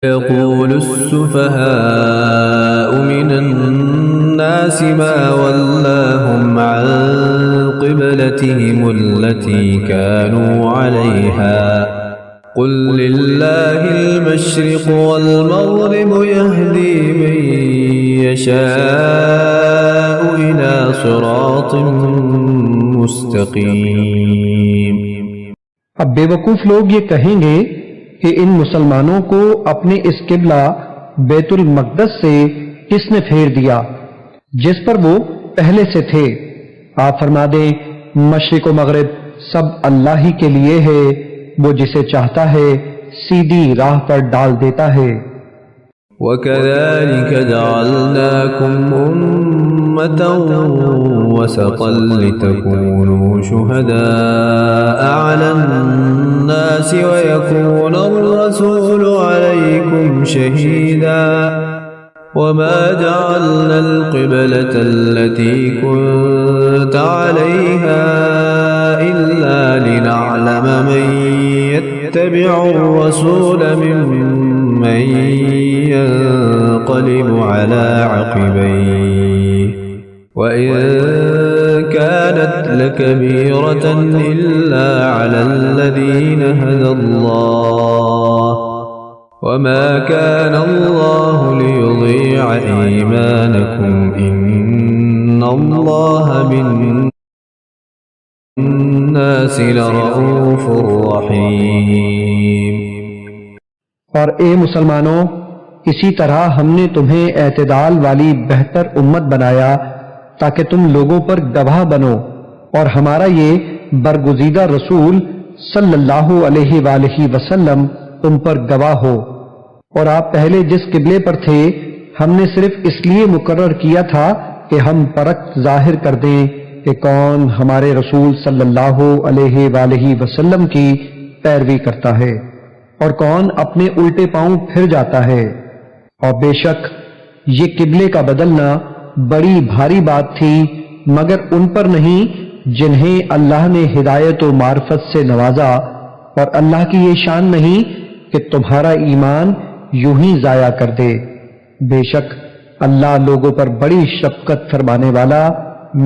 يقول السفهاء من الناس ما ولاهم عن قبلتهم التي كانوا عليها قل لله المشرق والمغرب يهدي من يشاء إلى صراط مستقيم۔ اب بے وقوف لوگ یہ کہیں گے کہ ان مسلمانوں کو اپنے اس قبلہ بیت المقدس سے کس نے پھیر دیا جس پر وہ پہلے سے تھے۔ آپ فرما دیں مشرق و مغرب سب اللہ ہی کے لیے ہے، وہ جسے چاہتا ہے سیدھی راہ پر ڈال دیتا ہے۔ وَكَذَلِكَ جَعَلْنَاكُمْ أُمَّةً وَسَطًا لِتَكُونُوا شُهَدَاءَ عَلَى النَّاسِ وَيَكُونَ الرَّسُولُ عَلَيْكُمْ شَهِيدًا وَمَا جَعَلْنَا الْقِبْلَةَ الَّتِي كُنتَ عَلَيْهَا إِلَّا لِنَعْلَمَ مَن يَتَّبِعُ الرَّسُولَ مِمَّن ينقلب على عقبيه وإن كانت لكبيرة إلا على الذين هدى الله وما كان الله ليضيع إيمانكم إن الله بالناس لرؤوف رحيم۔ اور اے مسلمانوں، اسی طرح ہم نے تمہیں اعتدال والی بہتر امت بنایا تاکہ تم لوگوں پر گواہ بنو، اور ہمارا یہ برگزیدہ رسول صلی اللہ علیہ وآلہ وسلم تم پر گواہ ہو۔ اور آپ پہلے جس قبلے پر تھے ہم نے صرف اس لیے مقرر کیا تھا کہ ہم فرق ظاہر کر دیں کہ کون ہمارے رسول صلی اللہ علیہ وآلہ وسلم کی پیروی کرتا ہے اور کون اپنے الٹے پاؤں پھر جاتا ہے۔ اور بے شک یہ قبلے کا بدلنا بڑی بھاری بات تھی مگر ان پر نہیں جنہیں اللہ نے ہدایت و معرفت سے نوازا، اور اللہ کی یہ شان نہیں کہ تمہارا ایمان یوں ہی ضائع کر دے۔ بے شک اللہ لوگوں پر بڑی شفقت فرمانے والا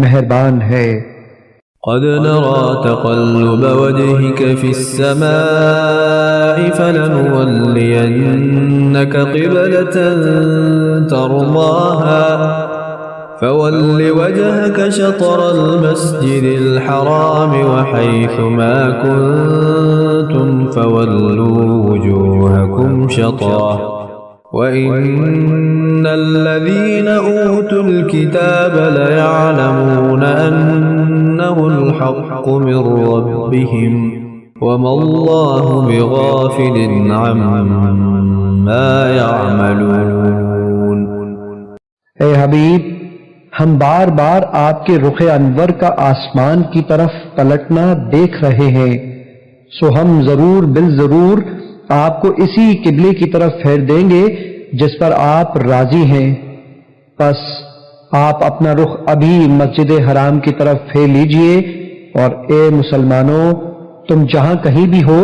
مہربان ہے۔ قد نرى تقلب وجهك في السماء فلنولينك قبلة ترضاها فول وجهك شطر المسجد الحرام وحيث ما كنتم فولوا وجوهكم شطره وَإِنَّ الَّذِينَ أُوتُوا الْكِتَابَ لَيَعْلَمُونَ أَنَّهُ الْحَقُّ مِنْ رَبِّهِمْ وَمَا اللَّهُ بِغَافِلٍ عَمَّا يَعْمَلُونَ۔ اے حبیب، ہم بار بار آپ کے رخ انور کا آسمان کی طرف پلٹنا دیکھ رہے ہیں، سو ہم ضرور بالضرور آپ کو اسی قبلے کی طرف پھیر دیں گے جس پر آپ راضی ہیں۔ پس آپ اپنا رخ ابھی مسجد حرام کی طرف پھیر لیجئے، اور اے مسلمانوں تم جہاں کہیں بھی ہو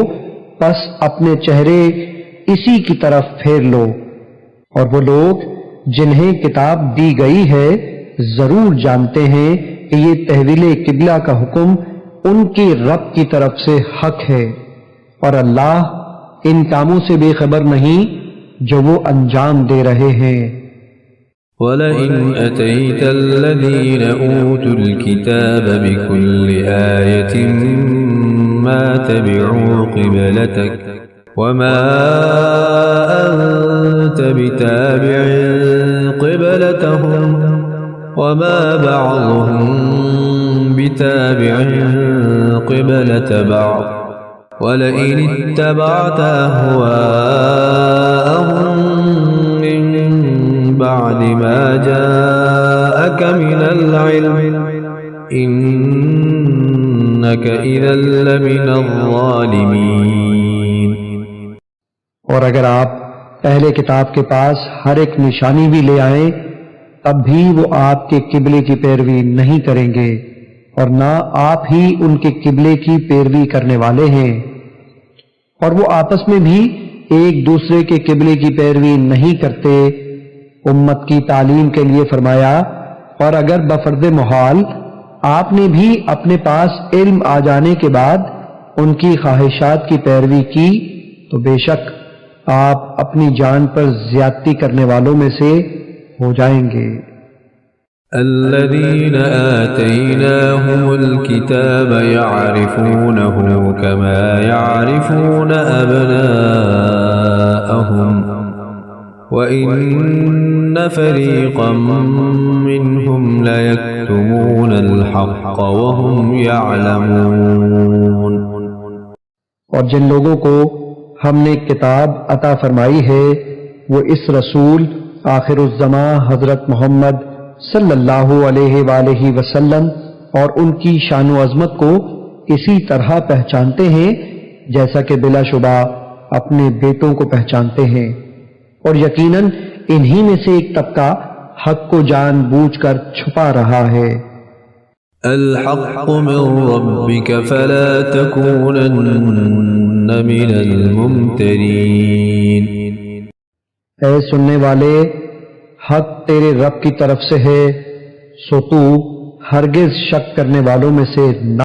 پس اپنے چہرے اسی کی طرف پھیر لو۔ اور وہ لوگ جنہیں کتاب دی گئی ہے ضرور جانتے ہیں کہ یہ تحویل قبلہ کا حکم ان کے رب کی طرف سے حق ہے، اور اللہ ان کاموں سے بے خبر نہیں جو وہ انجام دے رہے ہیں۔ وَلَئِنْ أَتَيْتَ الَّذِينَ أُوتُوا الْكِتَابَ بِكُلِّ آيَةٍ مَا تَبِعُوا قِبْلَتَكَ وَمَا أَنْتَ بِتَابِعٍ قِبْلَتَهُمْ وَمَا بَعْضُهُمْ بِتَابِعٍ قِبْلَةَ بَعْضٍ وَلَئِنِ اتَّبَعْتَ أَهْوَاءَهُمْ مِنْ بَعْدِ مَا جَاءَكَ مِنَ الْعِلْمِ إِنَّكَ إِذًا لَمِنَ الظَّالِمِينَ۔ اور اگر آپ اہل کتاب کے پاس ہر ایک نشانی بھی لے آئیں تب بھی وہ آپ کے قبلے کی پیروی نہیں کریں گے، اور نہ آپ ہی ان کے قبلے کی پیروی کرنے والے ہیں، اور وہ آپس میں بھی ایک دوسرے کے قبلے کی پیروی نہیں کرتے، امت کی تعلیم کے لیے فرمایا، اور اگر بفرض محال آپ نے بھی اپنے پاس علم آ جانے کے بعد ان کی خواہشات کی پیروی کی تو بے شک آپ اپنی جان پر زیادتی کرنے والوں میں سے ہو جائیں گے۔ الذين آتيناهم الكتاب يعرفونه كما يعرفون أبناءهم وإن فريقا منهم ليكتمون الحق وهم يعلمون۔ اور جن لوگوں کو ہم نے کتاب عطا فرمائی ہے وہ اس رسول آخر الزماں حضرت محمد صلی اللہ علیہ وآلہ وسلم اور ان کی شان و عظمت کو اسی طرح پہچانتے ہیں جیسا کہ بلا شبہ اپنے بیٹوں کو پہچانتے ہیں، اور یقیناً انہی میں سے ایک طبقہ حق کو جان بوجھ کر چھپا رہا ہے۔ الحق من ربك فلا تكونن من الممترين۔ اے سننے والے، حق تیرے رب کی طرف سے ہے، سو تو ہرگز شک کرنے والوں میں سے نہ